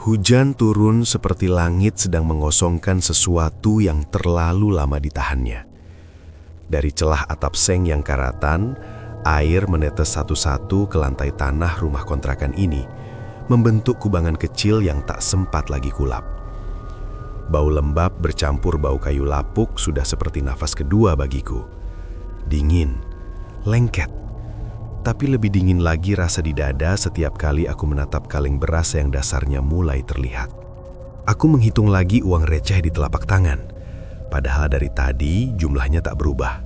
Hujan turun seperti langit sedang mengosongkan sesuatu yang terlalu lama ditahannya. Dari celah atap seng yang karatan, air menetes satu-satu ke lantai tanah rumah kontrakan ini, membentuk kubangan kecil yang tak sempat lagi kulap. Bau lembab bercampur bau kayu lapuk sudah seperti nafas kedua bagiku. Dingin, lengket, tapi lebih dingin lagi rasa di dada setiap kali aku menatap kaleng beras yang dasarnya mulai terlihat. Aku menghitung lagi uang receh di telapak tangan, padahal dari tadi jumlahnya tak berubah.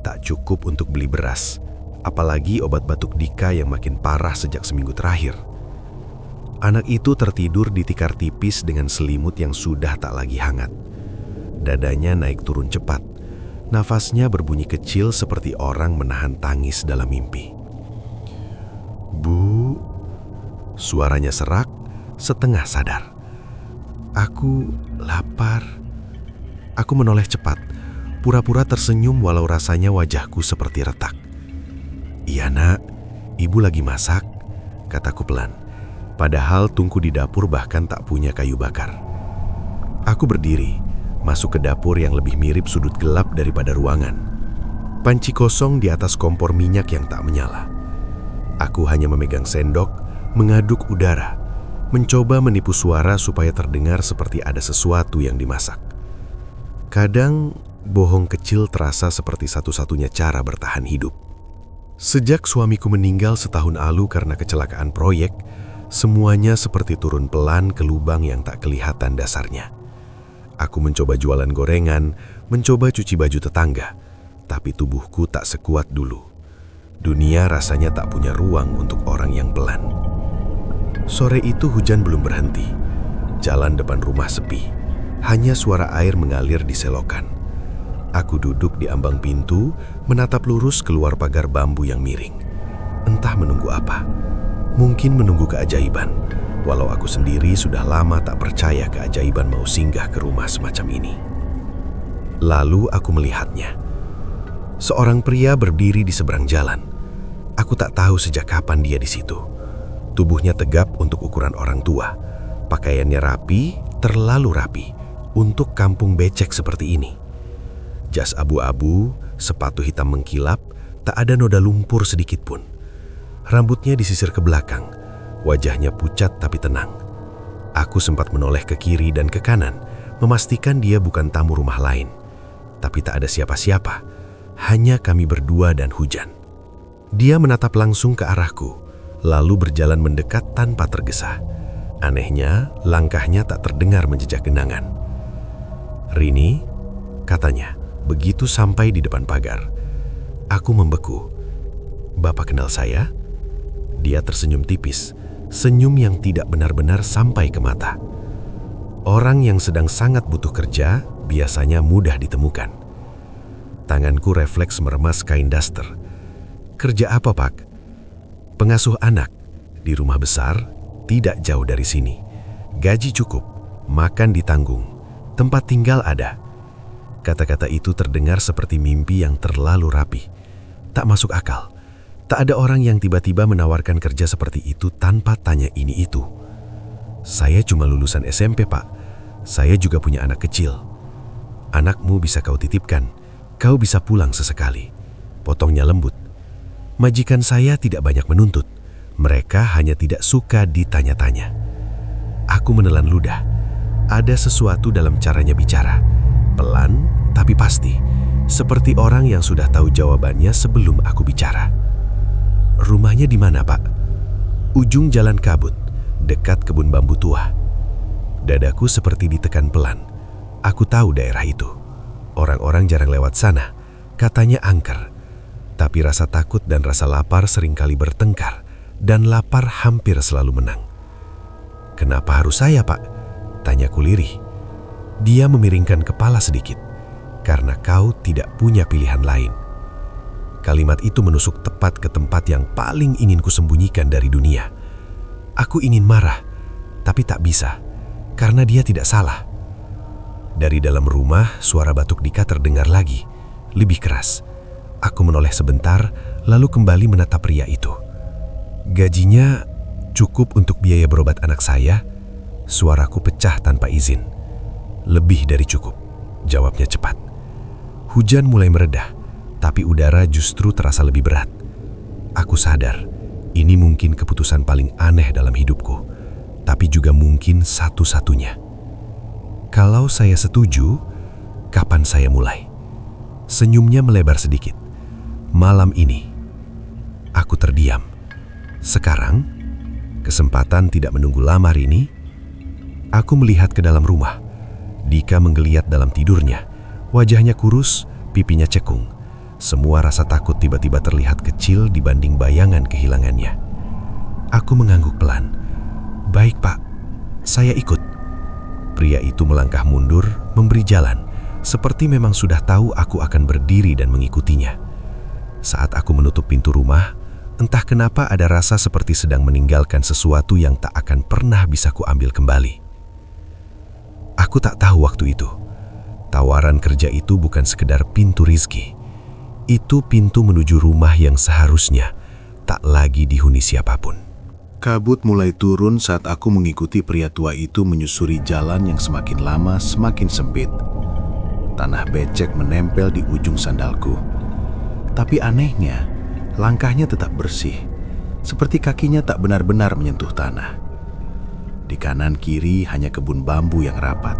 Tak cukup untuk beli beras, apalagi obat batuk Dika yang makin parah sejak seminggu terakhir. Anak itu tertidur di tikar tipis dengan selimut yang sudah tak lagi hangat. Dadanya naik turun cepat. Nafasnya berbunyi kecil seperti orang menahan tangis dalam mimpi. "Bu," suaranya serak, setengah sadar. "Aku lapar." Aku menoleh cepat, pura-pura tersenyum walau rasanya wajahku seperti retak. "Iya nak, ibu lagi masak," kataku pelan. Padahal tungku di dapur bahkan tak punya kayu bakar. Aku berdiri, masuk ke dapur yang lebih mirip sudut gelap daripada ruangan. Panci kosong di atas kompor minyak yang tak menyala. Aku hanya memegang sendok, mengaduk udara, mencoba menipu suara supaya terdengar seperti ada sesuatu yang dimasak. Kadang, bohong kecil terasa seperti satu-satunya cara bertahan hidup. Sejak suamiku meninggal setahun lalu karena kecelakaan proyek, semuanya seperti turun pelan ke lubang yang tak kelihatan dasarnya. Aku mencoba jualan gorengan, mencoba cuci baju tetangga, tapi tubuhku tak sekuat dulu. Dunia rasanya tak punya ruang untuk orang yang pelan. Sore itu hujan belum berhenti. Jalan depan rumah sepi, hanya suara air mengalir di selokan. Aku duduk di ambang pintu, menatap lurus keluar pagar bambu yang miring. Entah menunggu apa, mungkin menunggu keajaiban. Walau aku sendiri sudah lama tak percaya keajaiban mau singgah ke rumah semacam ini. Lalu aku melihatnya. Seorang pria berdiri di seberang jalan. Aku tak tahu sejak kapan dia di situ. Tubuhnya tegap untuk ukuran orang tua. Pakaiannya rapi, terlalu rapi, untuk kampung becek seperti ini. Jas abu-abu, sepatu hitam mengkilap, tak ada noda lumpur sedikit pun. Rambutnya disisir ke belakang. Wajahnya pucat tapi tenang. Aku sempat menoleh ke kiri dan ke kanan, memastikan dia bukan tamu rumah lain. Tapi tak ada siapa-siapa, hanya kami berdua dan hujan. Dia menatap langsung ke arahku, lalu berjalan mendekat tanpa tergesa. Anehnya, langkahnya tak terdengar menjejak genangan. "Rini," katanya, begitu sampai di depan pagar. Aku membeku. "Bapak kenal saya?" Dia tersenyum tipis. Senyum yang tidak benar-benar sampai ke mata. Orang yang sedang sangat butuh kerja biasanya mudah ditemukan. Tanganku refleks meremas kain daster. "Kerja apa, Pak?" "Pengasuh anak di rumah besar, tidak jauh dari sini. Gaji cukup, makan ditanggung, tempat tinggal ada." Kata-kata itu terdengar seperti mimpi yang terlalu rapi. Tak masuk akal. Tak ada orang yang tiba-tiba menawarkan kerja seperti itu tanpa tanya ini itu. "Saya cuma lulusan SMP, Pak. Saya juga punya anak kecil." "Anakmu bisa kau titipkan. Kau bisa pulang sesekali," potongnya lembut. Majikan saya tidak banyak menuntut. Mereka hanya tidak suka ditanya-tanya. Aku menelan ludah. Ada sesuatu dalam caranya bicara. Pelan, tapi pasti. Seperti orang yang sudah tahu jawabannya sebelum aku bicara. "Rumahnya di mana, Pak?" "Ujung jalan kabut, dekat kebun bambu tua." Dadaku seperti ditekan pelan. Aku tahu daerah itu. Orang-orang jarang lewat sana. Katanya angker. Tapi rasa takut dan rasa lapar seringkali bertengkar, dan lapar hampir selalu menang. "Kenapa harus saya, Pak?" tanyaku lirih. Dia memiringkan kepala sedikit. "Karena kau tidak punya pilihan lain." Kalimat itu menusuk tepat ke tempat yang paling ingin kusembunyikan dari dunia. Aku ingin marah, tapi tak bisa, karena dia tidak salah. Dari dalam rumah, suara batuk Dika terdengar lagi, lebih keras. Aku menoleh sebentar, lalu kembali menatap pria itu. "Gajinya cukup untuk biaya berobat anak saya?" Suaraku pecah tanpa izin. Lebih dari cukup, jawabnya cepat. Hujan mulai meredah, tapi udara justru terasa lebih berat. Aku sadar, ini mungkin keputusan paling aneh dalam hidupku, tapi juga mungkin satu-satunya. Kalau saya setuju, kapan saya mulai? Senyumnya melebar sedikit. Malam ini, aku terdiam. Sekarang, kesempatan tidak menunggu lama, Rini. Aku melihat ke dalam rumah. Dika menggeliat dalam tidurnya. Wajahnya kurus, pipinya cekung. Semua rasa takut tiba-tiba terlihat kecil dibanding bayangan kehilangannya. Aku mengangguk pelan. "Baik, Pak. Saya ikut." Pria itu melangkah mundur, memberi jalan, seperti memang sudah tahu aku akan berdiri dan mengikutinya. Saat aku menutup pintu rumah, entah kenapa ada rasa seperti sedang meninggalkan sesuatu yang tak akan pernah bisa kuambil kembali. Aku tak tahu waktu itu. Tawaran kerja itu bukan sekedar pintu rizki. Itu pintu menuju rumah yang seharusnya tak lagi dihuni siapapun. Kabut mulai turun saat aku mengikuti pria tua itu menyusuri jalan yang semakin lama semakin sempit. Tanah becek menempel di ujung sandalku. Tapi anehnya, langkahnya tetap bersih, seperti kakinya tak benar-benar menyentuh tanah. Di kanan kiri hanya kebun bambu yang rapat.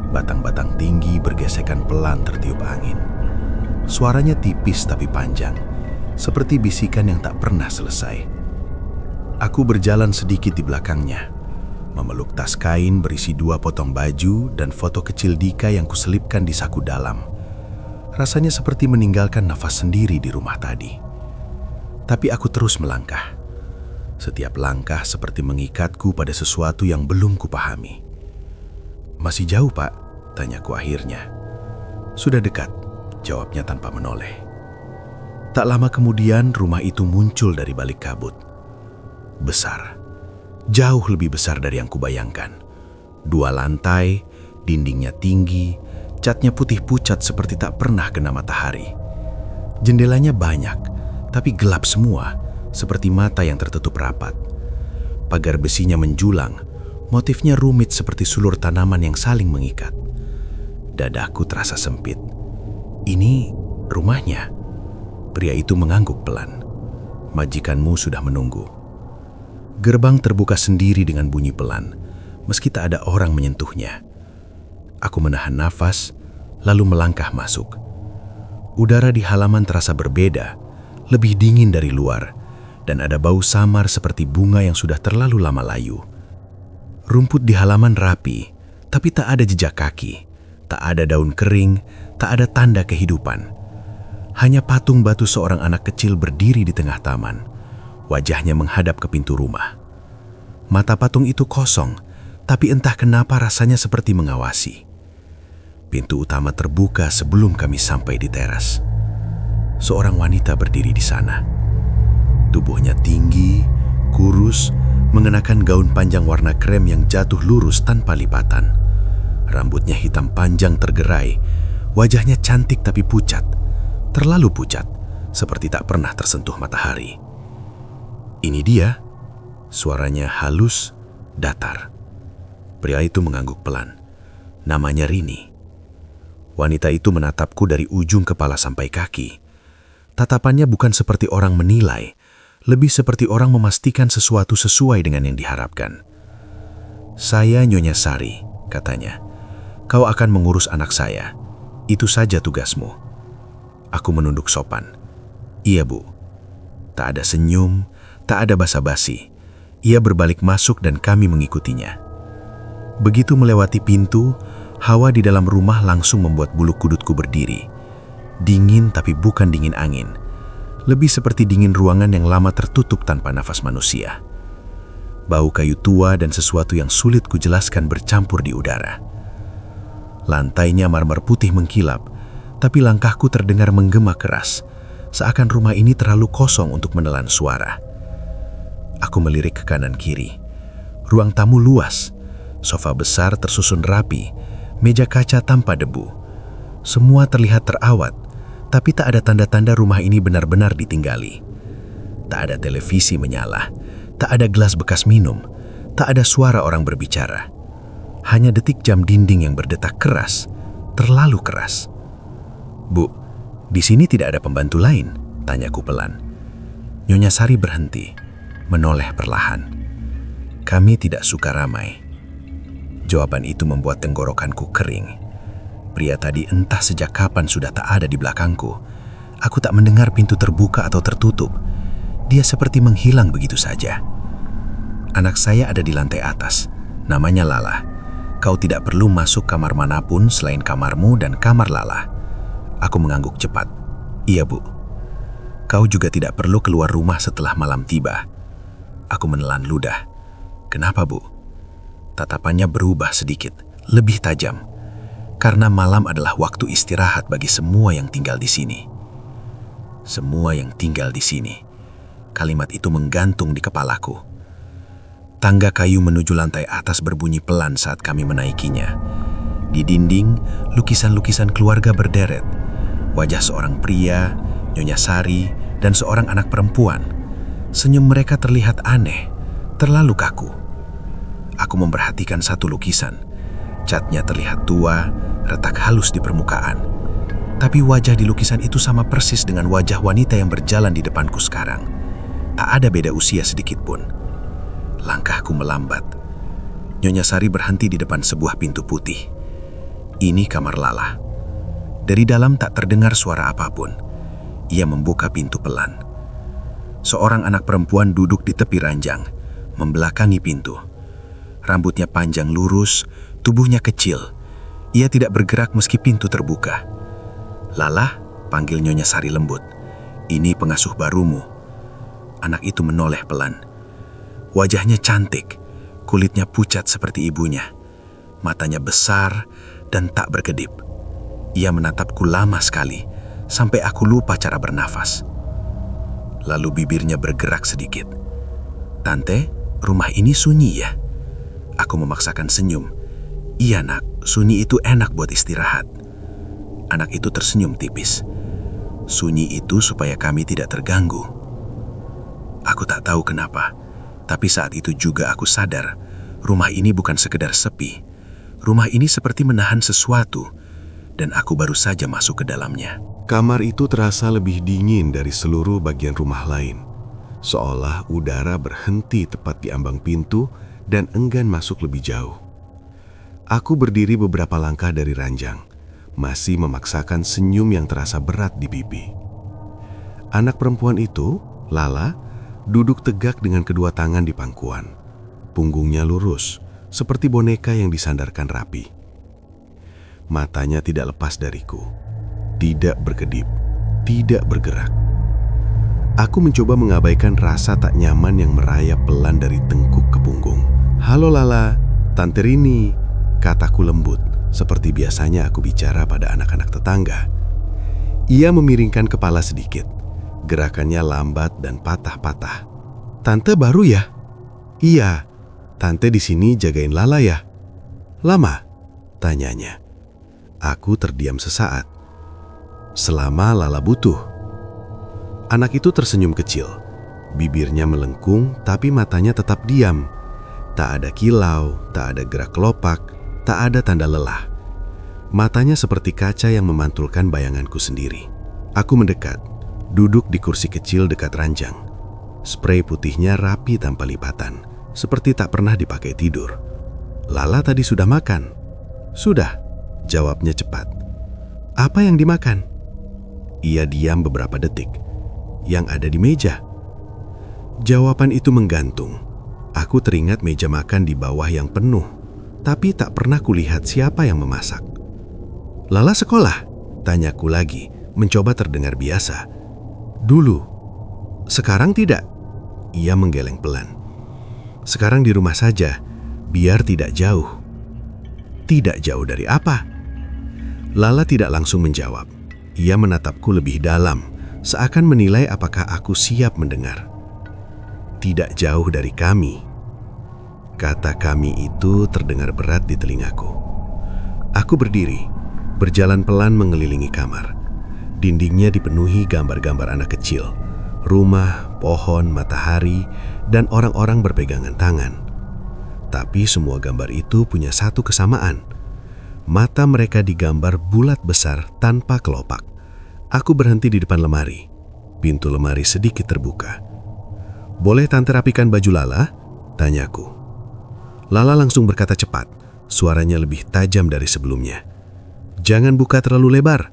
Batang-batang tinggi bergesekan pelan tertiup angin. Suaranya tipis tapi panjang, seperti bisikan yang tak pernah selesai. Aku berjalan sedikit di belakangnya, memeluk tas kain berisi 2 potong baju dan foto kecil Dika yang kuselipkan di saku dalam. Rasanya seperti meninggalkan nafas sendiri di rumah tadi. Tapi aku terus melangkah. Setiap langkah seperti mengikatku pada sesuatu yang belum kupahami. "Masih jauh, Pak?" tanyaku akhirnya. "Sudah dekat," jawabnya tanpa menoleh. Tak lama kemudian rumah itu muncul dari balik kabut. Besar, jauh lebih besar dari yang kubayangkan. 2 lantai, dindingnya tinggi, catnya putih pucat seperti tak pernah kena matahari. Jendelanya banyak, tapi gelap semua, seperti mata yang tertutup rapat. Pagar besinya menjulang, motifnya rumit seperti sulur tanaman yang saling mengikat. Dadaku terasa sempit. "Ini rumahnya?" Pria itu mengangguk pelan. "Majikanmu sudah menunggu." Gerbang terbuka sendiri dengan bunyi pelan, meski tak ada orang menyentuhnya. Aku menahan nafas, lalu melangkah masuk. Udara di halaman terasa berbeda, lebih dingin dari luar, dan ada bau samar seperti bunga yang sudah terlalu lama layu. Rumput di halaman rapi, tapi tak ada jejak kaki, tak ada daun kering, tak ada tanda kehidupan. Hanya patung batu seorang anak kecil berdiri di tengah taman, wajahnya menghadap ke pintu rumah. Mata patung itu kosong, tapi entah kenapa rasanya seperti mengawasi. Pintu utama terbuka sebelum kami sampai di teras. Seorang wanita berdiri di sana. Tubuhnya tinggi, kurus, mengenakan gaun panjang warna krem yang jatuh lurus tanpa lipatan. Rambutnya hitam panjang tergerai, wajahnya cantik tapi pucat, terlalu pucat, seperti tak pernah tersentuh matahari. "Ini dia," suaranya halus, datar. Pria itu mengangguk pelan. "Namanya Rini." Wanita itu menatapku dari ujung kepala sampai kaki. Tatapannya bukan seperti orang menilai, lebih seperti orang memastikan sesuatu sesuai dengan yang diharapkan. "Saya Nyonya Sari," katanya. "Kau akan mengurus anak saya. Itu saja tugasmu." Aku menunduk sopan. "Iya, Bu." Tak ada senyum, tak ada basa-basi. Ia berbalik masuk dan kami mengikutinya. Begitu melewati pintu, hawa di dalam rumah langsung membuat bulu kudutku berdiri. Dingin tapi bukan dingin angin. Lebih seperti dingin ruangan yang lama tertutup tanpa nafas manusia. Bau kayu tua dan sesuatu yang sulit kujelaskan bercampur di udara. Lantainya marmer putih mengkilap, tapi langkahku terdengar menggema keras, seakan rumah ini terlalu kosong untuk menelan suara. Aku melirik ke kanan kiri. Ruang tamu luas, sofa besar tersusun rapi, meja kaca tanpa debu. Semua terlihat terawat, tapi tak ada tanda-tanda rumah ini benar-benar ditinggali. Tak ada televisi menyala, tak ada gelas bekas minum, Tak ada suara orang berbicara. Hanya detik jam dinding yang berdetak keras, terlalu keras. "Bu, di sini tidak ada pembantu lain?" tanyaku pelan. Nyonya Sari berhenti, menoleh perlahan. "Kami tidak suka ramai." Jawaban itu membuat tenggorokanku kering. Pria tadi entah sejak kapan sudah tak ada di belakangku. Aku tak mendengar pintu terbuka atau tertutup. Dia seperti menghilang begitu saja. "Anak saya ada di lantai atas. Namanya Lala. Kau tidak perlu masuk kamar manapun selain kamarmu dan kamar Lala." Aku mengangguk cepat. "Iya, Bu." "Kau juga tidak perlu keluar rumah setelah malam tiba." Aku menelan ludah. "Kenapa, Bu?" Tatapannya berubah sedikit, lebih tajam. "Karena malam adalah waktu istirahat bagi semua yang tinggal di sini." Semua yang tinggal di sini. Kalimat itu menggantung di kepalaku. Tangga kayu menuju lantai atas berbunyi pelan saat kami menaikinya. Di dinding, lukisan-lukisan keluarga berderet. Wajah seorang pria, Nyonya Sari, dan seorang anak perempuan. Senyum mereka terlihat aneh, terlalu kaku. Aku memperhatikan satu lukisan. Catnya terlihat tua, retak halus di permukaan. Tapi wajah di lukisan itu sama persis dengan wajah wanita yang berjalan di depanku sekarang. Tak ada beda usia sedikit pun. Langkahku melambat. Nyonya Sari berhenti di depan sebuah pintu putih. Ini kamar Lala. Dari dalam tak terdengar suara apapun. Ia membuka pintu pelan. Seorang anak perempuan duduk di tepi ranjang, membelakangi pintu. Rambutnya panjang lurus, tubuhnya kecil. Ia tidak bergerak meski pintu terbuka. "Lala," panggil Nyonya Sari lembut. "Ini pengasuh barumu." Anak itu menoleh pelan. Wajahnya cantik, kulitnya pucat seperti ibunya. Matanya besar dan tak berkedip. Ia menatapku lama sekali, sampai aku lupa cara bernafas. Lalu bibirnya bergerak sedikit. "Tante, rumah ini sunyi ya?" Aku memaksakan senyum. "Iya nak, sunyi itu enak buat istirahat." Anak itu tersenyum tipis. "Sunyi itu supaya kami tidak terganggu." Aku tak tahu kenapa. Tapi saat itu juga aku sadar, rumah ini bukan sekedar sepi. Rumah ini seperti menahan sesuatu, dan aku baru saja masuk ke dalamnya. Kamar itu terasa lebih dingin dari seluruh bagian rumah lain. Seolah udara berhenti tepat di ambang pintu dan enggan masuk lebih jauh. Aku berdiri beberapa langkah dari ranjang, masih memaksakan senyum yang terasa berat di pipi. Anak perempuan itu, Lala, duduk tegak dengan kedua tangan di pangkuan. Punggungnya lurus, seperti boneka yang disandarkan rapi. Matanya tidak lepas dariku, tidak berkedip, tidak bergerak. Aku mencoba mengabaikan rasa tak nyaman yang merayap pelan dari tengkuk ke punggung. "Halo Lala, Tante Rini," kataku lembut, seperti biasanya aku bicara pada anak-anak tetangga. Ia memiringkan kepala sedikit. Gerakannya lambat dan patah-patah. "Tante baru ya?" "Iya, Tante di sini jagain Lala ya?" "Lama?" tanyanya. Aku terdiam sesaat. "Selama Lala butuh." Anak itu tersenyum kecil. Bibirnya melengkung tapi matanya tetap diam. Tak ada kilau, tak ada gerak kelopak, tak ada tanda lelah. Matanya seperti kaca yang memantulkan bayanganku sendiri. Aku mendekat. Duduk di kursi kecil dekat ranjang. Sprei putihnya rapi tanpa lipatan, seperti tak pernah dipakai tidur. "Lala tadi sudah makan?" "Sudah," jawabnya cepat. "Apa yang dimakan?" Ia diam beberapa detik. "Yang ada di meja." Jawaban itu menggantung. Aku teringat meja makan di bawah yang penuh, tapi tak pernah kulihat siapa yang memasak. "Lala sekolah?" tanyaku lagi, mencoba terdengar biasa. "Dulu." "Sekarang tidak?" Ia menggeleng pelan. "Sekarang di rumah saja, biar tidak jauh." "Tidak jauh dari apa?" Lala tidak langsung menjawab. Ia menatapku lebih dalam, seakan menilai apakah aku siap mendengar. "Tidak jauh dari kami." Kata "kami" itu terdengar berat di telingaku. Aku berdiri, berjalan pelan mengelilingi kamar. Dindingnya dipenuhi gambar-gambar anak kecil, rumah, pohon, matahari, dan orang-orang berpegangan tangan. Tapi semua gambar itu punya satu kesamaan. Mata mereka digambar bulat besar tanpa kelopak. Aku berhenti di depan lemari. Pintu lemari sedikit terbuka. "Boleh Tante rapikan baju Lala?" tanyaku. Lala langsung berkata cepat, suaranya lebih tajam dari sebelumnya. "Jangan buka terlalu lebar."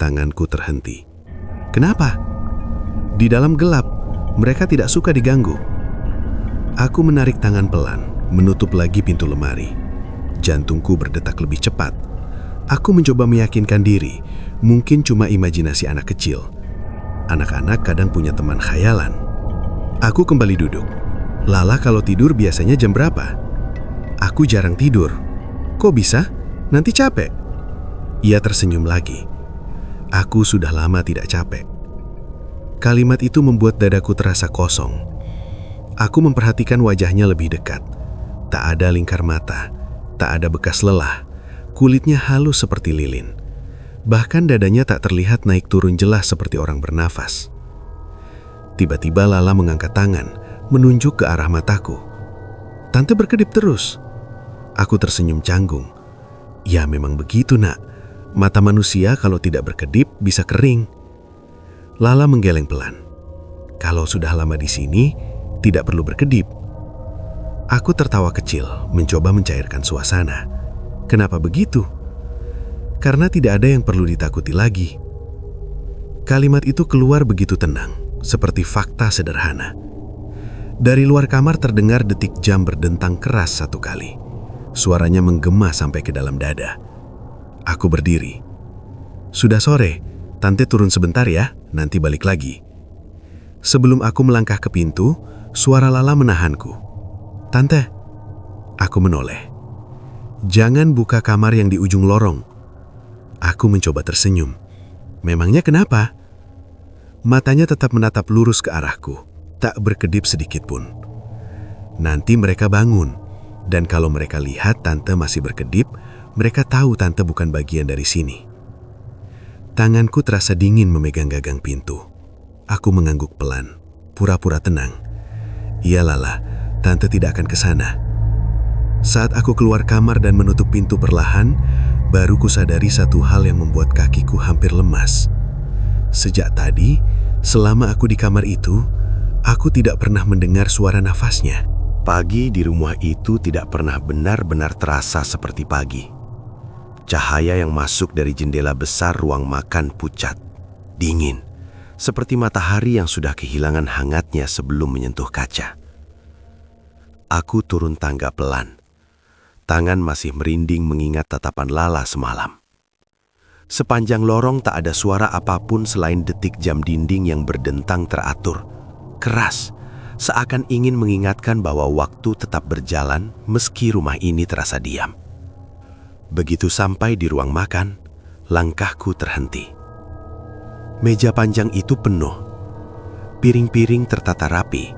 Tanganku terhenti. "Kenapa?" "Di dalam gelap, mereka tidak suka diganggu." Aku menarik tangan pelan, menutup lagi pintu lemari. Jantungku berdetak lebih cepat. Aku mencoba meyakinkan diri, mungkin cuma imajinasi anak kecil. Anak-anak kadang punya teman khayalan. Aku kembali duduk. "Lala kalau tidur biasanya jam berapa?" "Aku jarang tidur." "Kok bisa? Nanti capek." Ia tersenyum lagi. Aku sudah lama tidak capek. Kalimat itu membuat dadaku terasa kosong. Aku memperhatikan wajahnya lebih dekat. Tak ada lingkar mata, tak ada bekas lelah. Kulitnya halus seperti lilin. Bahkan dadanya tak terlihat naik turun jelas seperti orang bernafas. Tiba-tiba Lala mengangkat tangan, menunjuk ke arah mataku. "Tante berkedip terus." Aku tersenyum canggung. "Ya memang begitu, Nak. Mata manusia kalau tidak berkedip bisa kering." Lala menggeleng pelan. "Kalau sudah lama di sini, tidak perlu berkedip." Aku tertawa kecil, mencoba mencairkan suasana. "Kenapa begitu?" "Karena tidak ada yang perlu ditakuti lagi." Kalimat itu keluar begitu tenang, seperti fakta sederhana. Dari luar kamar terdengar detik jam berdentang keras satu kali. Suaranya menggema sampai ke dalam dada. Aku berdiri. "Sudah sore, Tante turun sebentar ya, nanti balik lagi." Sebelum aku melangkah ke pintu, suara Lala menahanku. "Tante." Aku menoleh. "Jangan buka kamar yang di ujung lorong." Aku mencoba tersenyum. "Memangnya kenapa?" Matanya tetap menatap lurus ke arahku, tak berkedip sedikit pun. "Nanti mereka bangun, dan kalau mereka lihat Tante masih berkedip, mereka tahu Tante bukan bagian dari sini." Tanganku terasa dingin memegang gagang pintu. Aku mengangguk pelan, pura-pura tenang. "Iya Lala, Tante tidak akan ke sana." Saat aku keluar kamar dan menutup pintu perlahan, baru kusadari satu hal yang membuat kakiku hampir lemas. Sejak tadi, selama aku di kamar itu, aku tidak pernah mendengar suara nafasnya. Pagi di rumah itu tidak pernah benar-benar terasa seperti pagi. Cahaya yang masuk dari jendela besar ruang makan pucat, dingin, seperti matahari yang sudah kehilangan hangatnya sebelum menyentuh kaca. Aku turun tangga pelan. Tangan masih merinding mengingat tatapan Lala semalam. Sepanjang lorong tak ada suara apapun selain detik jam dinding yang berdentang teratur, keras, seakan ingin mengingatkan bahwa waktu tetap berjalan meski rumah ini terasa diam. Begitu sampai di ruang makan, langkahku terhenti. Meja panjang itu penuh. Piring-piring tertata rapi.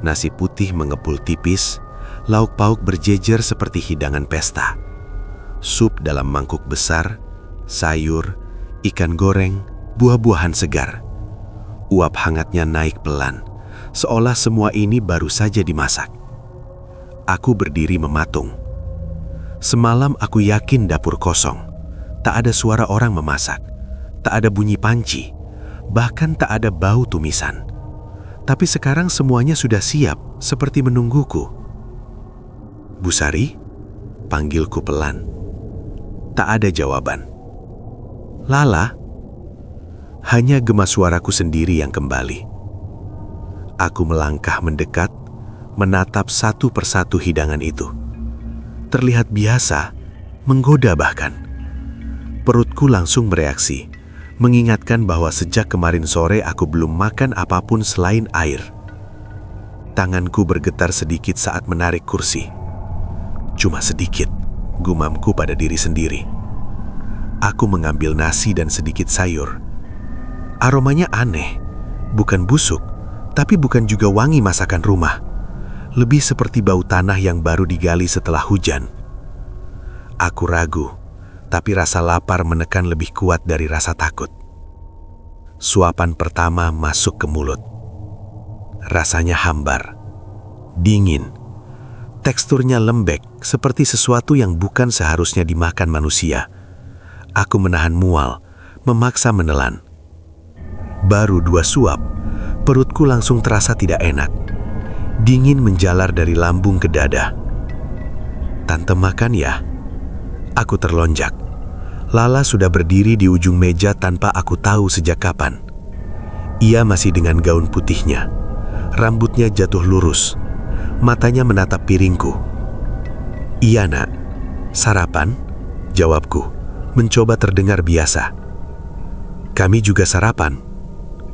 Nasi putih mengepul tipis, lauk pauk berjejer seperti hidangan pesta. Sup dalam mangkuk besar, sayur, ikan goreng, buah-buahan segar. Uap hangatnya naik pelan, seolah semua ini baru saja dimasak. Aku berdiri mematung. Semalam aku yakin dapur kosong. Tak ada suara orang memasak, tak ada bunyi panci, bahkan tak ada bau tumisan. Tapi sekarang semuanya sudah siap, seperti menungguku. "Bu Sari?" panggilku pelan. Tak ada jawaban. "Lala?" Hanya gema suaraku sendiri yang kembali. Aku melangkah mendekat, menatap satu persatu hidangan itu. Terlihat biasa, menggoda bahkan. Perutku langsung bereaksi, mengingatkan bahwa sejak kemarin sore aku belum makan apapun selain air. Tanganku bergetar sedikit saat menarik kursi. Cuma sedikit, gumamku pada diri sendiri. Aku mengambil nasi dan sedikit sayur. Aromanya aneh, bukan busuk, tapi bukan juga wangi masakan rumah. Lebih seperti bau tanah yang baru digali setelah hujan. Aku ragu, tapi rasa lapar menekan lebih kuat dari rasa takut. Suapan pertama masuk ke mulut. Rasanya hambar, dingin. Teksturnya lembek, seperti sesuatu yang bukan seharusnya dimakan manusia. Aku menahan mual, memaksa menelan. Baru 2 suap, perutku langsung terasa tidak enak. Dingin menjalar dari lambung ke dada. "Tante makan ya?" Aku terlonjak. Lala sudah berdiri di ujung meja tanpa aku tahu sejak kapan. Ia masih dengan gaun putihnya. Rambutnya jatuh lurus. Matanya menatap piringku. "Iya nak, sarapan?" jawabku, mencoba terdengar biasa. "Kami juga sarapan,"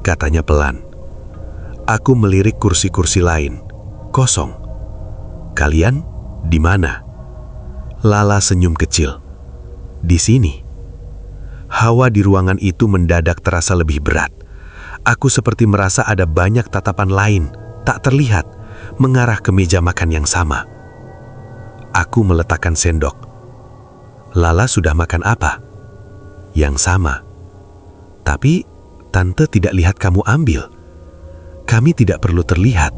katanya pelan. Aku melirik kursi-kursi lain, kosong. "Kalian di mana?" Lala senyum kecil. "Di sini." Hawa di ruangan itu mendadak terasa lebih berat. Aku seperti merasa ada banyak tatapan lain, tak terlihat, mengarah ke meja makan yang sama. Aku meletakkan sendok. "Lala sudah makan apa?" "Yang sama." "Tapi tante tidak lihat kamu ambil. Kami tidak perlu terlihat."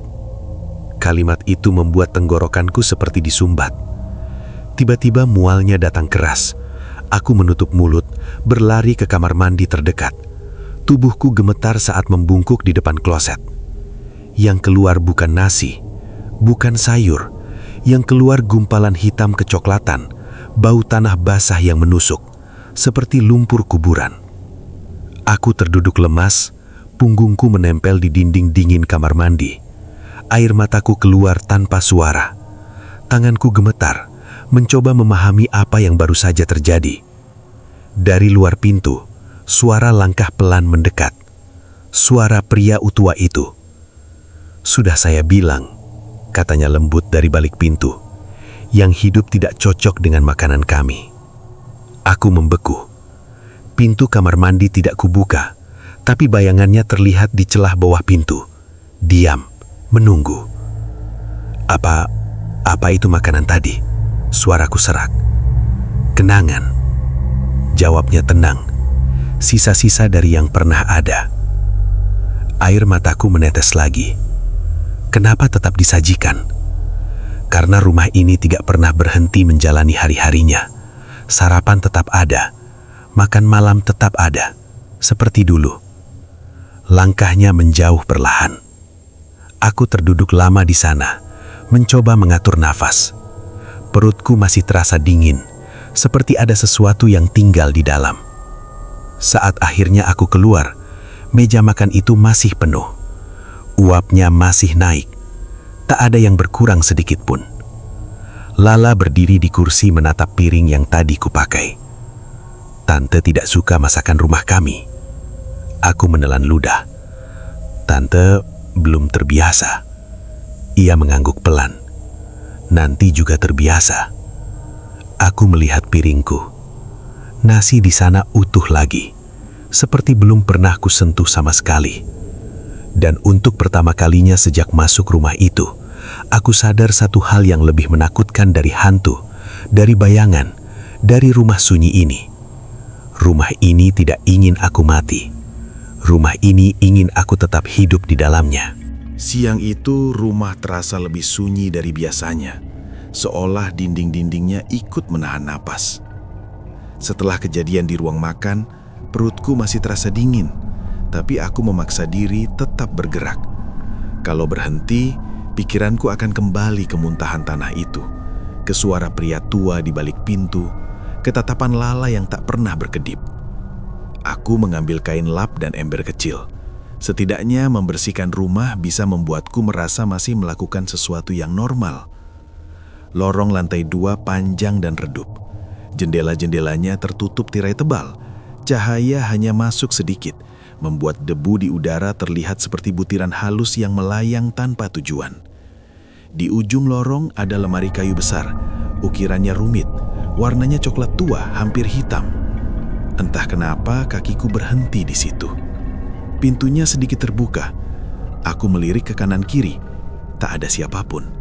Kalimat itu membuat tenggorokanku seperti disumbat. Tiba-tiba mualnya datang keras. Aku menutup mulut, berlari ke kamar mandi terdekat. Tubuhku gemetar saat membungkuk di depan kloset. Yang keluar bukan nasi, bukan sayur. Yang keluar gumpalan hitam kecoklatan, bau tanah basah yang menusuk, seperti lumpur kuburan. Aku terduduk lemas, punggungku menempel di dinding dingin kamar mandi. Air mataku keluar tanpa suara. Tanganku gemetar, mencoba memahami apa yang baru saja terjadi. Dari luar pintu, suara langkah pelan mendekat. Suara pria utua itu. "Sudah saya bilang," katanya lembut dari balik pintu, "yang hidup tidak cocok dengan makanan kami." Aku membeku. Pintu kamar mandi tidak kubuka, tapi bayangannya terlihat di celah bawah pintu. Diam, menunggu. Apa itu makanan tadi?" Suaraku serak. "Kenangan," jawabnya tenang. "Sisa-sisa dari yang pernah ada." Air mataku menetes lagi. Kenapa tetap disajikan? Karena rumah ini tidak pernah berhenti menjalani hari-harinya. Sarapan tetap ada, makan malam tetap ada, seperti dulu. Langkahnya menjauh perlahan. Aku terduduk lama di sana, mencoba mengatur nafas. Perutku masih terasa dingin, seperti ada sesuatu yang tinggal di dalam. Saat akhirnya aku keluar, meja makan itu masih penuh. Uapnya masih naik. Tak ada yang berkurang sedikit pun. Lala berdiri di kursi menatap piring yang tadi kupakai. "Tante tidak suka masakan rumah kami." Aku menelan ludah. "Tante belum terbiasa." Ia mengangguk pelan. "Nanti juga terbiasa." Aku melihat piringku. Nasi di sana utuh lagi, seperti belum pernah kusentuh sama sekali. Dan untuk pertama kalinya sejak masuk rumah itu, aku sadar satu hal yang lebih menakutkan dari hantu, dari bayangan, dari rumah sunyi ini. Rumah ini tidak ingin aku mati. Rumah ini ingin aku tetap hidup di dalamnya. Siang itu rumah terasa lebih sunyi dari biasanya, seolah dinding-dindingnya ikut menahan napas. Setelah kejadian di ruang makan, perutku masih terasa dingin, tapi aku memaksa diri tetap bergerak. Kalau berhenti, pikiranku akan kembali ke muntahan tanah itu, ke suara pria tua di balik pintu, ke tatapan Lala yang tak pernah berkedip. Aku mengambil kain lap dan ember kecil. Setidaknya membersihkan rumah bisa membuatku merasa masih melakukan sesuatu yang normal. Lorong lantai 2 panjang dan redup. Jendela-jendelanya tertutup tirai tebal. Cahaya hanya masuk sedikit, membuat debu di udara terlihat seperti butiran halus yang melayang tanpa tujuan. Di ujung lorong ada lemari kayu besar. Ukirannya rumit, warnanya coklat tua, hampir hitam. Entah kenapa kakiku berhenti di situ. Pintunya sedikit terbuka. Aku melirik ke kanan kiri. Tak ada siapapun.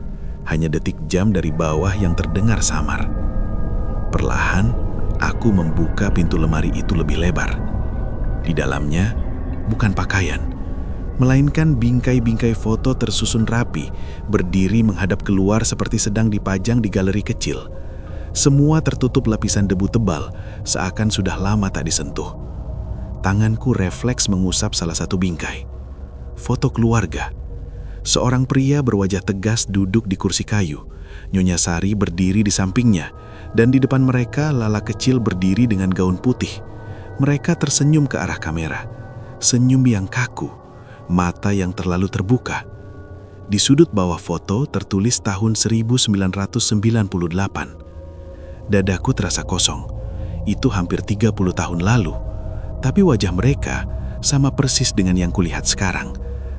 Hanya detik jam dari bawah yang terdengar samar. Perlahan, aku membuka pintu lemari itu lebih lebar. Di dalamnya, bukan pakaian, melainkan bingkai-bingkai foto tersusun rapi, berdiri menghadap keluar seperti sedang dipajang di galeri kecil. Semua tertutup lapisan debu tebal, seakan sudah lama tak disentuh. Tanganku refleks mengusap salah satu bingkai. Foto keluarga. Seorang pria berwajah tegas duduk di kursi kayu. Nyonya Sari berdiri di sampingnya, dan di depan mereka Lala kecil berdiri dengan gaun putih. Mereka tersenyum ke arah kamera. Senyum yang kaku, mata yang terlalu terbuka. Di sudut bawah foto tertulis tahun 1998. Dadaku terasa kosong. Itu hampir 30 tahun lalu. Tapi wajah mereka sama persis dengan yang kulihat sekarang.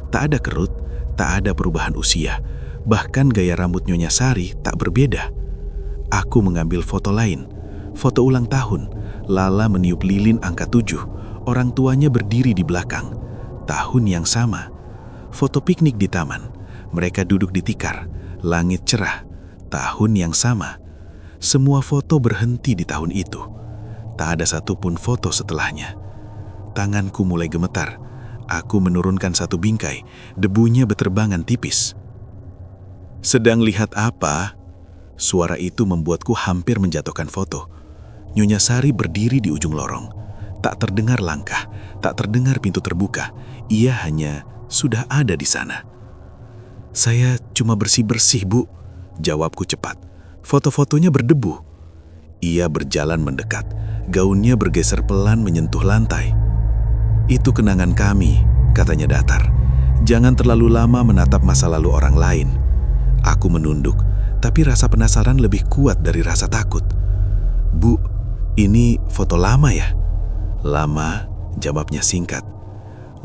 Tak ada kerut, tak ada perubahan usia. Bahkan gaya rambut Nyonya Sari tak berbeda. Aku mengambil foto lain. Foto ulang tahun. Lala meniup lilin angka 7. Orang tuanya berdiri di belakang. Tahun yang sama. Foto piknik di taman. Mereka duduk di tikar. Langit cerah. Tahun yang sama. Semua foto berhenti di tahun itu. Tak ada satupun foto setelahnya. Tanganku mulai gemetar. Aku menurunkan satu bingkai. Debunya beterbangan tipis. "Sedang lihat apa?" Suara itu membuatku hampir menjatuhkan foto. Nyonya Sari berdiri di ujung lorong. Tak terdengar langkah, tak terdengar pintu terbuka. Ia hanya sudah ada di sana. "Saya cuma bersih-bersih, Bu," jawabku cepat. "Foto-fotonya berdebu." Ia berjalan mendekat. Gaunnya bergeser pelan menyentuh lantai. "Itu kenangan kami," katanya datar. "Jangan terlalu lama menatap masa lalu orang lain." Aku menunduk, tapi rasa penasaran lebih kuat dari rasa takut. "Bu, ini foto lama ya?" "Lama," jawabnya singkat.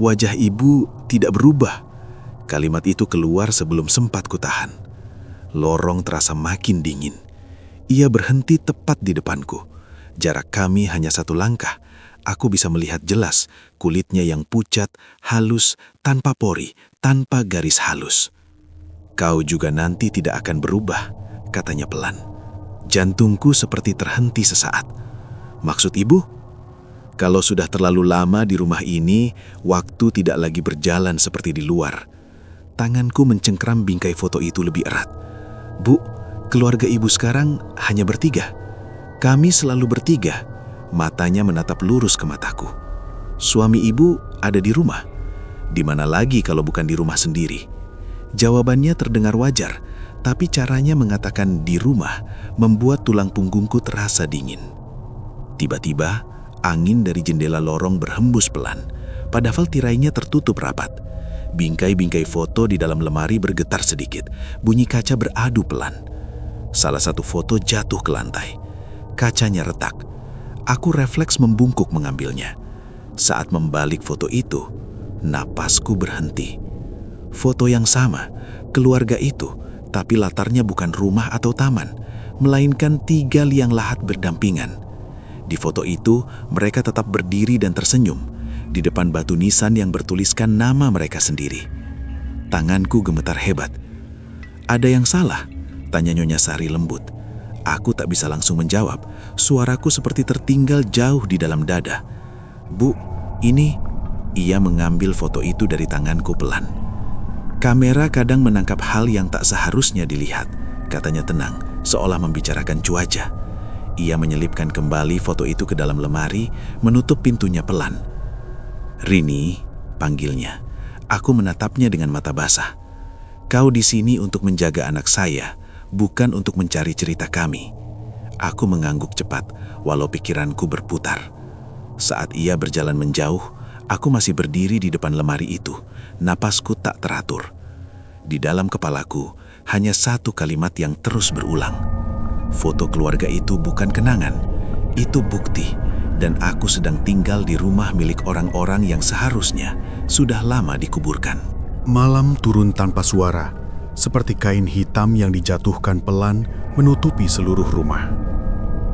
"Wajah ibu tidak berubah." Kalimat itu keluar sebelum sempat kutahan. Lorong terasa makin dingin. Ia berhenti tepat di depanku. Jarak kami hanya 1 langkah. Aku bisa melihat jelas kulitnya yang pucat, halus, tanpa pori, tanpa garis halus. "Kau juga nanti tidak akan berubah," katanya pelan. Jantungku seperti terhenti sesaat. "Maksud ibu?" "Kalau sudah terlalu lama di rumah ini, waktu tidak lagi berjalan seperti di luar." Tanganku mencengkram bingkai foto itu lebih erat. "Bu, keluarga ibu sekarang hanya bertiga." "Kami selalu bertiga." Matanya menatap lurus ke mataku. "Suami ibu ada di rumah?" "Di mana lagi kalau bukan di rumah sendiri?" Jawabannya terdengar wajar, tapi caranya mengatakan di rumah membuat tulang punggungku terasa dingin. Tiba-tiba, angin dari jendela lorong berhembus pelan, padahal tirainya tertutup rapat. Bingkai-bingkai foto di dalam lemari bergetar sedikit, bunyi kaca beradu pelan. Salah satu foto jatuh ke lantai. Kacanya retak. Aku refleks membungkuk mengambilnya. Saat membalik foto itu, napasku berhenti. Foto yang sama, keluarga itu, tapi latarnya bukan rumah atau taman, melainkan 3 liang lahat berdampingan. Di foto itu, mereka tetap berdiri dan tersenyum, di depan batu nisan yang bertuliskan nama mereka sendiri. Tanganku gemetar hebat. "Ada yang salah?" tanya Nyonya Sari lembut. Aku tak bisa langsung menjawab. Suaraku seperti tertinggal jauh di dalam dada. "Bu, ini..." Ia mengambil foto itu dari tanganku pelan. "Kamera kadang menangkap hal yang tak seharusnya dilihat," katanya tenang, seolah membicarakan cuaca. Ia menyelipkan kembali foto itu ke dalam lemari, menutup pintunya pelan. "Rini," panggilnya. Aku menatapnya dengan mata basah. "Kau di sini untuk menjaga anak saya, bukan untuk mencari cerita kami." Aku mengangguk cepat, walau pikiranku berputar. Saat ia berjalan menjauh, aku masih berdiri di depan lemari itu. Napasku tak teratur. Di dalam kepalaku, hanya satu kalimat yang terus berulang. Foto keluarga itu bukan kenangan, itu bukti. Dan aku sedang tinggal di rumah milik orang-orang yang seharusnya sudah lama dikuburkan. Malam turun tanpa suara. Seperti kain hitam yang dijatuhkan pelan menutupi seluruh rumah.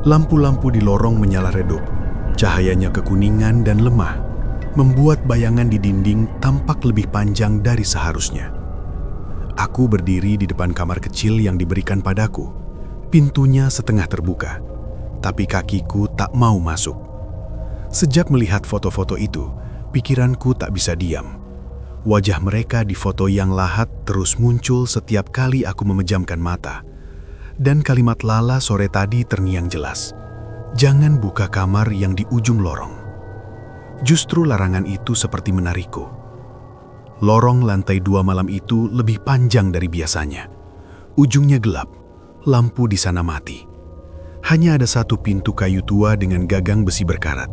Lampu-lampu di lorong menyala redup. Cahayanya kekuningan dan lemah, membuat bayangan di dinding tampak lebih panjang dari seharusnya. Aku berdiri di depan kamar kecil yang diberikan padaku. Pintunya setengah terbuka, tapi kakiku tak mau masuk. Sejak melihat foto-foto itu, pikiranku tak bisa diam. Wajah mereka di foto yang lahat terus muncul setiap kali aku memejamkan mata. Dan kalimat Lala sore tadi terngiang jelas. Jangan buka kamar yang di ujung lorong. Justru larangan itu seperti menarikku. Lorong lantai 2 malam itu lebih panjang dari biasanya. Ujungnya gelap, lampu di sana mati. Hanya ada satu pintu kayu tua dengan gagang besi berkarat.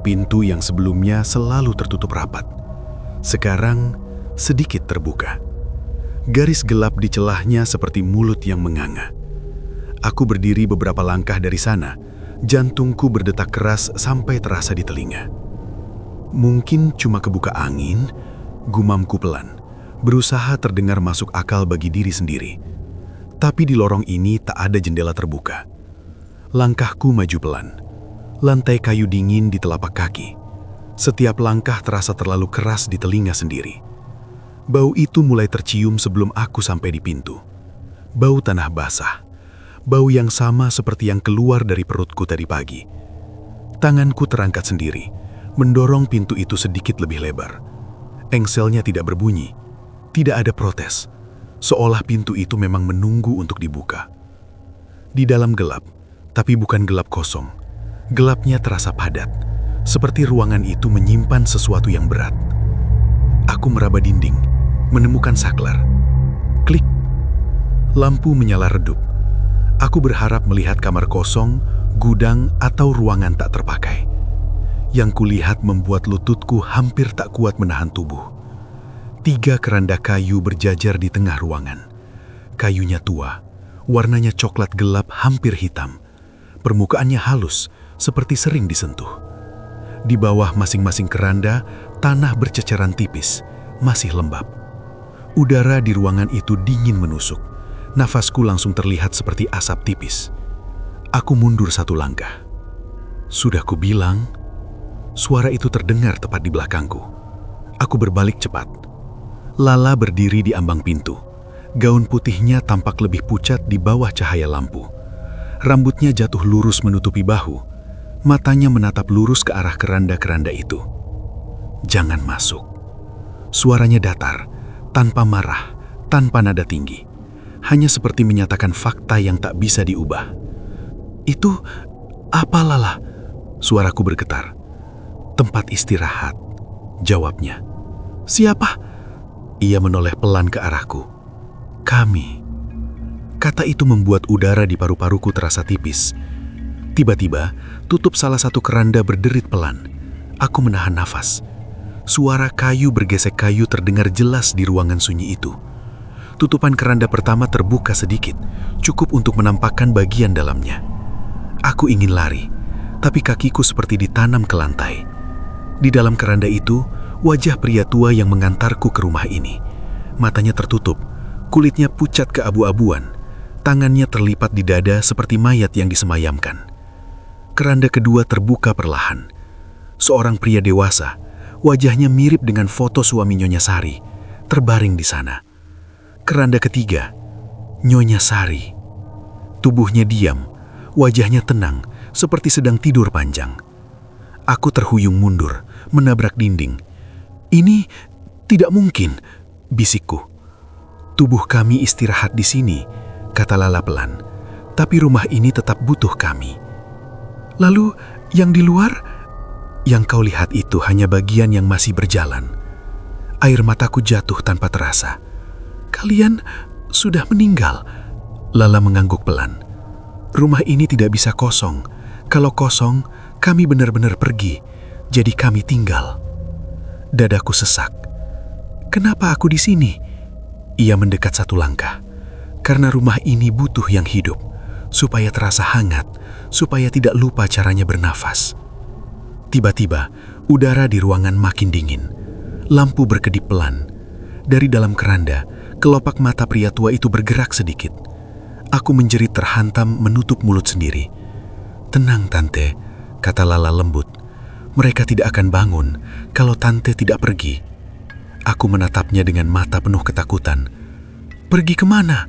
Pintu yang sebelumnya selalu tertutup rapat. Sekarang sedikit terbuka. Garis gelap di celahnya seperti mulut yang menganga. Aku berdiri beberapa langkah dari sana. Jantungku berdetak keras sampai terasa di telinga. Mungkin cuma kebuka angin, gumamku pelan, berusaha terdengar masuk akal bagi diri sendiri. Tapi di lorong ini tak ada jendela terbuka. Langkahku maju pelan. Lantai kayu dingin di telapak kaki. Setiap langkah terasa terlalu keras di telinga sendiri. Bau itu mulai tercium sebelum aku sampai di pintu. Bau tanah basah. Bau yang sama seperti yang keluar dari perutku tadi pagi. Tanganku terangkat sendiri, mendorong pintu itu sedikit lebih lebar. Engselnya tidak berbunyi, tidak ada protes, seolah pintu itu memang menunggu untuk dibuka. Di dalam gelap, tapi bukan gelap kosong. Gelapnya terasa padat, seperti ruangan itu menyimpan sesuatu yang berat. Aku meraba dinding, menemukan saklar. Klik. Lampu menyala redup. Aku berharap melihat kamar kosong, gudang, atau ruangan tak terpakai. Yang kulihat membuat lututku hampir tak kuat menahan tubuh. 3 keranda kayu berjajar di tengah ruangan. Kayunya tua, warnanya coklat gelap hampir hitam. Permukaannya halus, seperti sering disentuh. Di bawah masing-masing keranda, tanah berceceran tipis, masih lembab. Udara di ruangan itu dingin menusuk. Nafasku langsung terlihat seperti asap tipis. Aku mundur 1 langkah. Sudah kubilang, suara itu terdengar tepat di belakangku. Aku berbalik cepat. Lala berdiri di ambang pintu. Gaun putihnya tampak lebih pucat di bawah cahaya lampu. Rambutnya jatuh lurus menutupi bahu. Matanya menatap lurus ke arah keranda-keranda itu. Jangan masuk. Suaranya datar, tanpa marah, tanpa nada tinggi. Hanya seperti menyatakan fakta yang tak bisa diubah. Itu apa, Lala? Suaraku bergetar. Tempat istirahat, jawabnya. Siapa? Ia menoleh pelan ke arahku. Kami. Kata itu membuat udara di paru-paruku terasa tipis. Tiba-tiba, tutup salah satu keranda berderit pelan. Aku menahan nafas. Suara kayu bergesek kayu terdengar jelas di ruangan sunyi itu. Tutupan keranda pertama terbuka sedikit, cukup untuk menampakkan bagian dalamnya. Aku ingin lari, tapi kakiku seperti ditanam ke lantai. Di dalam keranda itu, wajah pria tua yang mengantarku ke rumah ini. Matanya tertutup, kulitnya pucat keabu-abuan, tangannya terlipat di dada seperti mayat yang disemayamkan. Keranda kedua terbuka perlahan. Seorang pria dewasa, wajahnya mirip dengan foto suami Nyonya Sari, terbaring di sana. Keranda ketiga, Nyonya Sari. Tubuhnya diam, wajahnya tenang, seperti sedang tidur panjang. Aku terhuyung mundur, menabrak dinding. Ini tidak mungkin, bisikku. Tubuh kami istirahat di sini, kata Lala pelan. Tapi rumah ini tetap butuh kami. Lalu, yang di luar? Yang kau lihat itu hanya bagian yang masih berjalan. Air mataku jatuh tanpa terasa. Kalian sudah meninggal. Lala mengangguk pelan. Rumah ini tidak bisa kosong. Kalau kosong, kami benar-benar pergi. Jadi kami tinggal. Dadaku sesak. Kenapa aku di sini? Ia mendekat 1 langkah. Karena rumah ini butuh yang hidup. Supaya terasa hangat. Supaya tidak lupa caranya bernafas. Tiba-tiba, udara di ruangan makin dingin. Lampu berkedip pelan. Dari dalam keranda, kelopak mata pria tua itu bergerak sedikit. Aku menjerit terhantam menutup mulut sendiri. Tenang, Tante, kata Lala lembut. Mereka tidak akan bangun kalau Tante tidak pergi. Aku menatapnya dengan mata penuh ketakutan. Pergi kemana?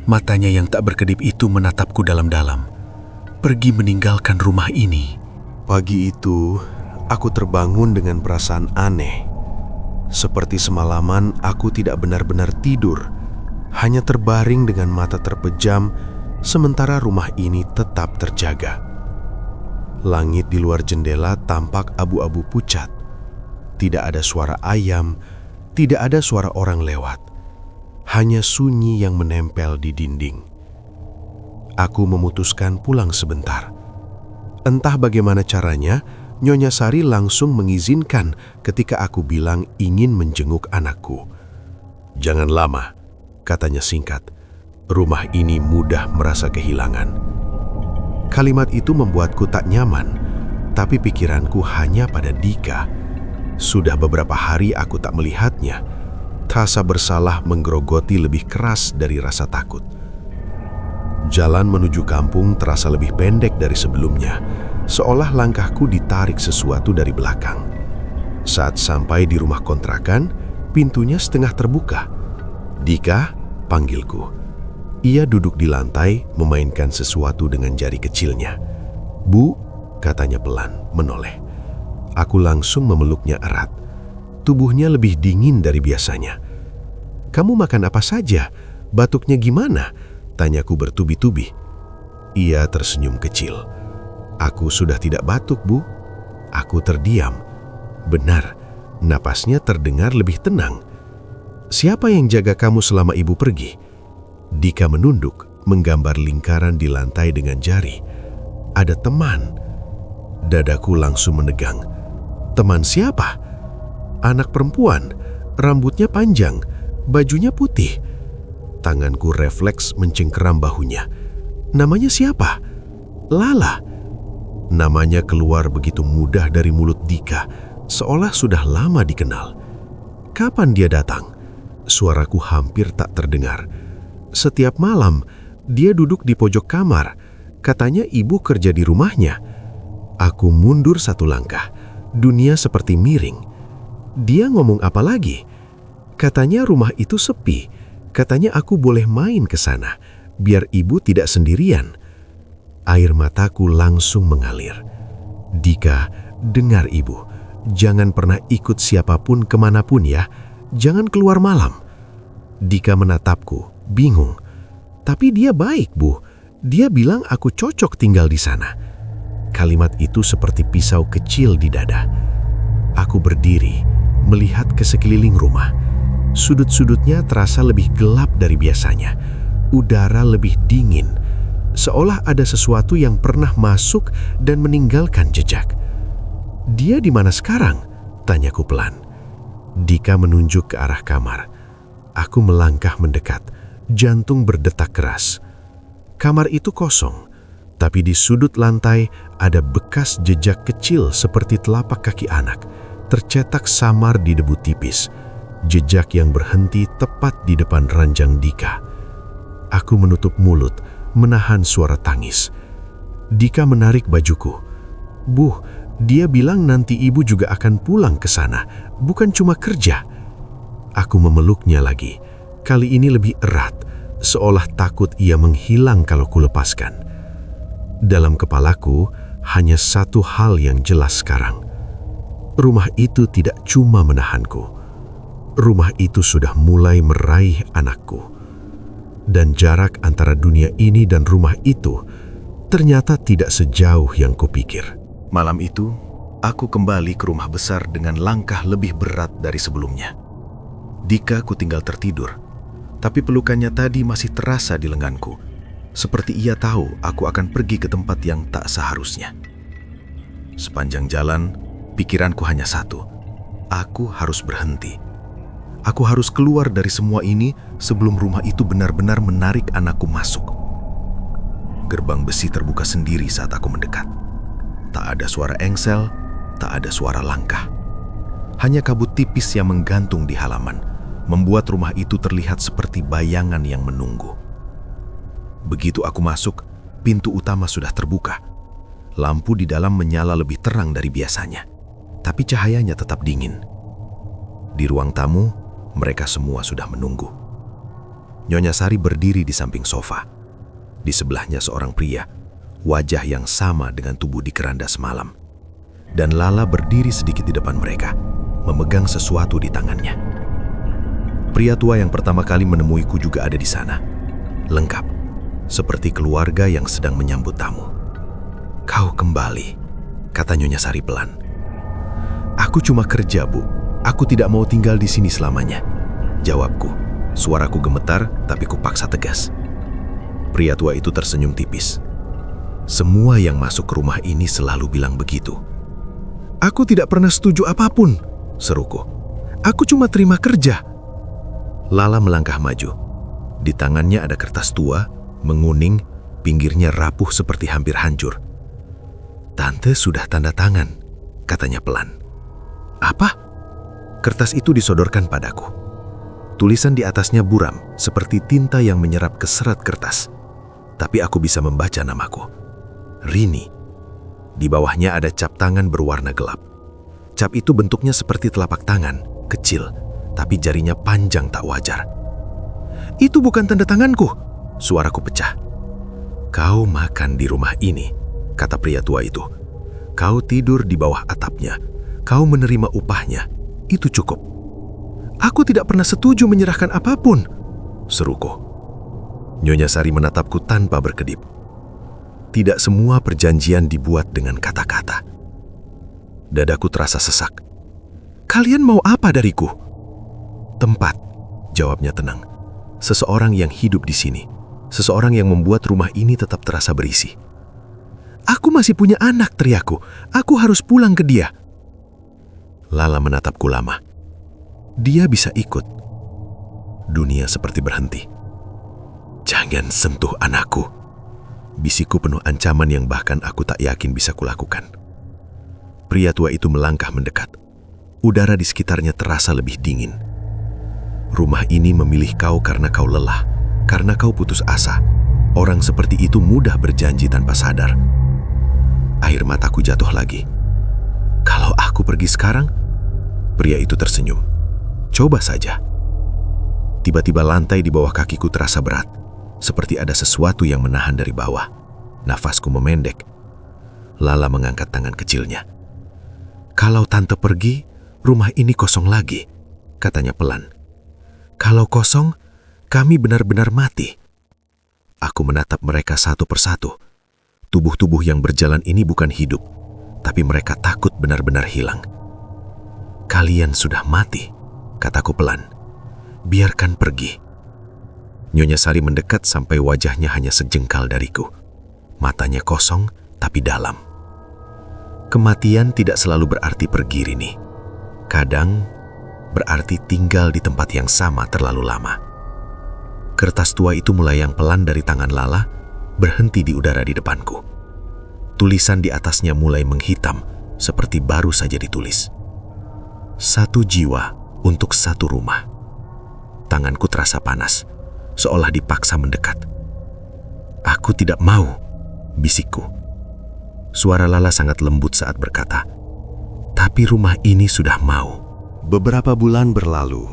Matanya yang tak berkedip itu menatapku dalam-dalam. Pergi meninggalkan rumah ini. Pagi itu, aku terbangun dengan perasaan aneh. Seperti semalaman aku tidak benar-benar tidur, hanya terbaring dengan mata terpejam, sementara rumah ini tetap terjaga. Langit di luar jendela tampak abu-abu pucat. Tidak ada suara ayam, tidak ada suara orang lewat. Hanya sunyi yang menempel di dinding. Aku memutuskan pulang sebentar. Entah bagaimana caranya, Nyonya Sari langsung mengizinkan ketika aku bilang ingin menjenguk anakku. "Jangan lama," katanya singkat. "Rumah ini mudah merasa kehilangan." Kalimat itu membuatku tak nyaman, tapi pikiranku hanya pada Dika. Sudah beberapa hari aku tak melihatnya. Rasa bersalah menggerogoti lebih keras dari rasa takut. Jalan menuju kampung terasa lebih pendek dari sebelumnya, seolah langkahku ditarik sesuatu dari belakang. Saat sampai di rumah kontrakan, pintunya setengah terbuka. "Dika," panggilku. Ia duduk di lantai, memainkan sesuatu dengan jari kecilnya. "Bu," katanya pelan, menoleh. Aku langsung memeluknya erat. Tubuhnya lebih dingin dari biasanya. "Kamu makan apa saja? Batuknya gimana?" tanyaku bertubi-tubi. Ia tersenyum kecil. "Aku sudah tidak batuk, Bu." Aku terdiam. Benar, napasnya terdengar lebih tenang. "Siapa yang jaga kamu selama ibu pergi?" Dika menunduk, menggambar lingkaran di lantai dengan jari. "Ada teman." Dadaku langsung menegang. "Teman siapa?" "Anak perempuan, rambutnya panjang, bajunya putih." Tanganku refleks mencengkeram bahunya. "Namanya siapa?" "Lala." Namanya keluar begitu mudah dari mulut Dika, seolah sudah lama dikenal. "Kapan dia datang?" Suaraku hampir tak terdengar. "Setiap malam, dia duduk di pojok kamar. Katanya ibu kerja di rumahnya." Aku mundur satu langkah. Dunia seperti miring. Dia ngomong apa lagi? Katanya rumah itu sepi. Katanya aku boleh main ke sana, biar ibu tidak sendirian. Air mataku langsung mengalir. "Dika, dengar ibu. Jangan pernah ikut siapapun kemanapun ya. Jangan keluar malam." Dika menatapku, bingung. "Tapi dia baik, Bu. Dia bilang aku cocok tinggal di sana." Kalimat itu seperti pisau kecil di dada. Aku berdiri, melihat ke sekeliling rumah. Sudut-sudutnya terasa lebih gelap dari biasanya. Udara lebih dingin, seolah ada sesuatu yang pernah masuk dan meninggalkan jejak. "Dia di mana sekarang?" tanyaku pelan. Dika menunjuk ke arah kamar. Aku melangkah mendekat, jantung berdetak keras. Kamar itu kosong, tapi di sudut lantai ada bekas jejak kecil seperti telapak kaki anak, tercetak samar di debu tipis. Jejak yang berhenti tepat di depan ranjang Dika. Aku menutup mulut, menahan suara tangis. Dika menarik bajuku. "Bu, dia bilang nanti ibu juga akan pulang ke sana, bukan cuma kerja." Aku memeluknya lagi, kali ini lebih erat, seolah takut ia menghilang kalau kulepaskan. Dalam kepalaku, hanya satu hal yang jelas sekarang. Rumah itu tidak cuma menahanku. Rumah itu sudah mulai meraih anakku. Dan jarak antara dunia ini dan rumah itu ternyata tidak sejauh yang kupikir. Malam itu, aku kembali ke rumah besar dengan langkah lebih berat dari sebelumnya. Dika ku tinggal tertidur, tapi pelukannya tadi masih terasa di lenganku. Seperti ia tahu aku akan pergi ke tempat yang tak seharusnya. Sepanjang jalan, pikiranku hanya satu. Aku harus berhenti. Aku harus keluar dari semua ini sebelum rumah itu benar-benar menarik anakku masuk. Gerbang besi terbuka sendiri saat aku mendekat. Tak ada suara engsel, tak ada suara langkah. Hanya kabut tipis yang menggantung di halaman, membuat rumah itu terlihat seperti bayangan yang menunggu. Begitu aku masuk, pintu utama sudah terbuka. Lampu di dalam menyala lebih terang dari biasanya, tapi cahayanya tetap dingin. Di ruang tamu, mereka semua sudah menunggu. Nyonya Sari berdiri di samping sofa. Di sebelahnya seorang pria, wajah yang sama dengan tubuh di keranda semalam. Dan Lala berdiri sedikit di depan mereka, memegang sesuatu di tangannya. Pria tua yang pertama kali menemuiku juga ada di sana. Lengkap, seperti keluarga yang sedang menyambut tamu. "Kau kembali," kata Nyonya Sari pelan. "Aku cuma kerja, Bu. Aku tidak mau tinggal di sini selamanya," jawabku. Suaraku gemetar, tapi kupaksa tegas. Pria tua itu tersenyum tipis. "Semua yang masuk ke rumah ini selalu bilang begitu." "Aku tidak pernah setuju apapun," seruku. "Aku cuma terima kerja." Lala melangkah maju. Di tangannya ada kertas tua, menguning, pinggirnya rapuh seperti hampir hancur. "Tante sudah tanda tangan," katanya pelan. "Apa?" Kertas itu disodorkan padaku. Tulisan di atasnya buram, seperti tinta yang menyerap ke serat kertas. Tapi aku bisa membaca namaku. Rini. Di bawahnya ada cap tangan berwarna gelap. Cap itu bentuknya seperti telapak tangan, kecil, tapi jarinya panjang tak wajar. "Itu bukan tanda tanganku," suaraku pecah. "Kau makan di rumah ini," kata pria tua itu. "Kau tidur di bawah atapnya. Kau menerima upahnya. Itu cukup." "Aku tidak pernah setuju menyerahkan apapun," seruku. Nyonya Sari menatapku tanpa berkedip. Tidak semua perjanjian dibuat dengan kata-kata. Dadaku terasa sesak. "Kalian mau apa dariku?" "Tempat," jawabnya tenang. "Seseorang yang hidup di sini. Seseorang yang membuat rumah ini tetap terasa berisi." "Aku masih punya anak," teriakku. "Aku harus pulang ke dia." Lala menatapku lama. "Dia bisa ikut." Dunia seperti berhenti. "Jangan sentuh anakku," bisikku penuh ancaman yang bahkan aku tak yakin bisa kulakukan. Pria tua itu melangkah mendekat. Udara di sekitarnya terasa lebih dingin. "Rumah ini memilih kau karena kau lelah, karena kau putus asa. Orang seperti itu mudah berjanji tanpa sadar." Air mataku jatuh lagi. "Kalau aku pergi sekarang?" Pria itu tersenyum. "Coba saja." Tiba-tiba lantai di bawah kakiku terasa berat, seperti ada sesuatu yang menahan dari bawah. Nafasku memendek. Lala mengangkat tangan kecilnya. "Kalau tante pergi, rumah ini kosong lagi," katanya pelan. "Kalau kosong, kami benar-benar mati." Aku menatap mereka satu persatu. Tubuh-tubuh yang berjalan ini bukan hidup, tapi mereka takut benar-benar hilang. "Kalian sudah mati," kataku pelan. "Biarkan pergi." Nyonya Sari mendekat sampai wajahnya hanya sejengkal dariku. Matanya kosong, tapi dalam. Kematian tidak selalu berarti pergi, Rini. Kadang berarti tinggal di tempat yang sama terlalu lama. Kertas tua itu melayang pelan dari tangan Lala, berhenti di udara di depanku. Tulisan di atasnya mulai menghitam, seperti baru saja ditulis. 1 jiwa untuk 1 rumah. Tanganku terasa panas, seolah dipaksa mendekat. "Aku tidak mau," bisikku. Suara Lala sangat lembut saat berkata, "Tapi rumah ini sudah mau." Beberapa bulan berlalu,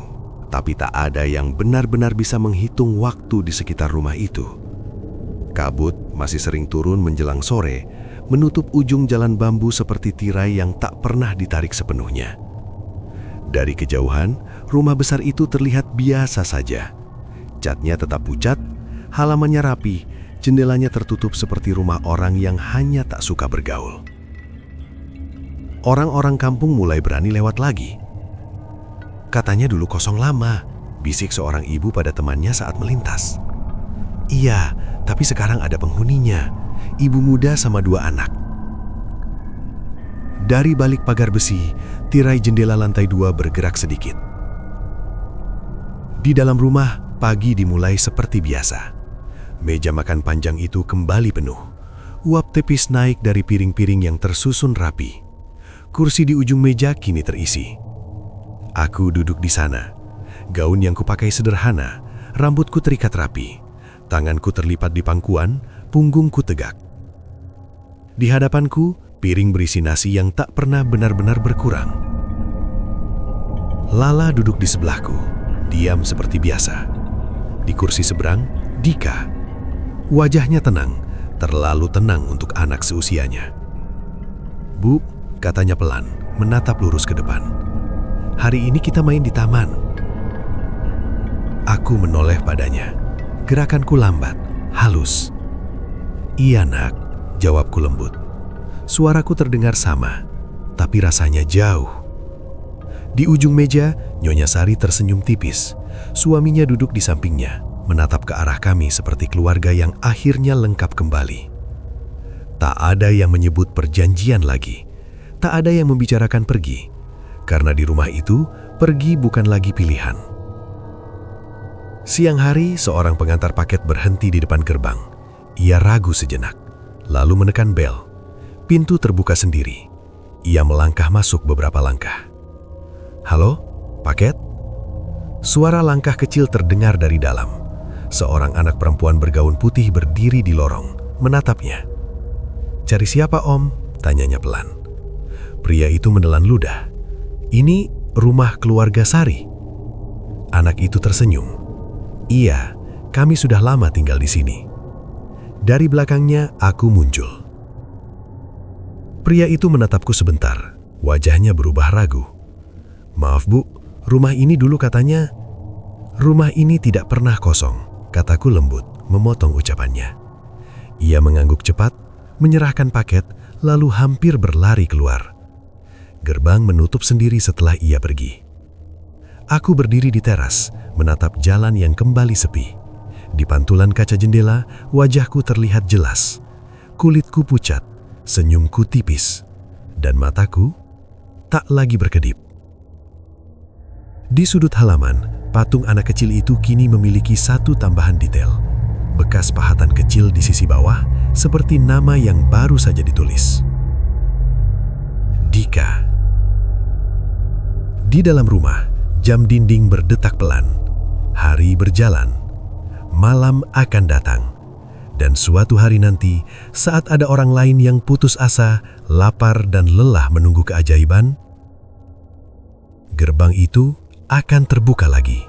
tapi tak ada yang benar-benar bisa menghitung waktu di sekitar rumah itu. Kabut masih sering turun menjelang sore, menutup ujung jalan bambu seperti tirai yang tak pernah ditarik sepenuhnya. Dari kejauhan, rumah besar itu terlihat biasa saja. Catnya tetap pucat, halamannya rapi, jendelanya tertutup seperti rumah orang yang hanya tak suka bergaul. Orang-orang kampung mulai berani lewat lagi. "Katanya dulu kosong lama," bisik seorang ibu pada temannya saat melintas. "Iya, tapi sekarang ada penghuninya, ibu muda sama 2 anak." Dari balik pagar besi, tirai jendela lantai 2 bergerak sedikit. Di dalam rumah, pagi dimulai seperti biasa. Meja makan panjang itu kembali penuh. Uap tepis naik dari piring-piring yang tersusun rapi. Kursi di ujung meja kini terisi. Aku duduk di sana. Gaun yang kupakai sederhana, rambutku terikat rapi. Tanganku terlipat di pangkuan, punggungku tegak. Di hadapanku, piring berisi nasi yang tak pernah benar-benar berkurang. Lala duduk di sebelahku, diam seperti biasa. Di kursi seberang, Dika. Wajahnya tenang, terlalu tenang untuk anak seusianya. "Bu," katanya pelan, menatap lurus ke depan. Hari ini kita main di taman. Aku menoleh padanya. Gerakanku lambat, halus. Iya nak, jawabku lembut. Suaraku terdengar sama, tapi rasanya jauh. Di ujung meja, Nyonya Sari tersenyum tipis. Suaminya duduk di sampingnya, menatap ke arah kami seperti keluarga yang akhirnya lengkap kembali. Tak ada yang menyebut perjanjian lagi. Tak ada yang membicarakan pergi. Karena di rumah itu, pergi bukan lagi pilihan. Siang hari, seorang pengantar paket berhenti di depan gerbang. Ia ragu sejenak, lalu menekan bel. Pintu terbuka sendiri. Ia melangkah masuk beberapa langkah. "Halo, paket?" Suara langkah kecil terdengar dari dalam. Seorang anak perempuan bergaun putih berdiri di lorong, menatapnya. "Cari siapa, Om?" tanyanya pelan. Pria itu menelan ludah. "Ini rumah keluarga Sari." Anak itu tersenyum. "Iya, kami sudah lama tinggal di sini." Dari belakangnya, aku muncul. Pria itu menatapku sebentar. Wajahnya berubah ragu. "Maaf Bu, rumah ini dulu katanya..." "Rumah ini tidak pernah kosong," kataku lembut, memotong ucapannya. Ia mengangguk cepat, menyerahkan paket, lalu hampir berlari keluar. Gerbang menutup sendiri setelah ia pergi. Aku berdiri di teras, menatap jalan yang kembali sepi. Di pantulan kaca jendela, wajahku terlihat jelas. Kulitku pucat, senyumku tipis, dan mataku tak lagi berkedip. Di sudut halaman, patung anak kecil itu kini memiliki satu tambahan detail. Bekas pahatan kecil di sisi bawah, seperti nama yang baru saja ditulis. Dika. Di dalam rumah, jam dinding berdetak pelan. Hari berjalan. Malam akan datang. Dan suatu hari nanti, saat ada orang lain yang putus asa, lapar dan lelah menunggu keajaiban, gerbang itu akan terbuka lagi.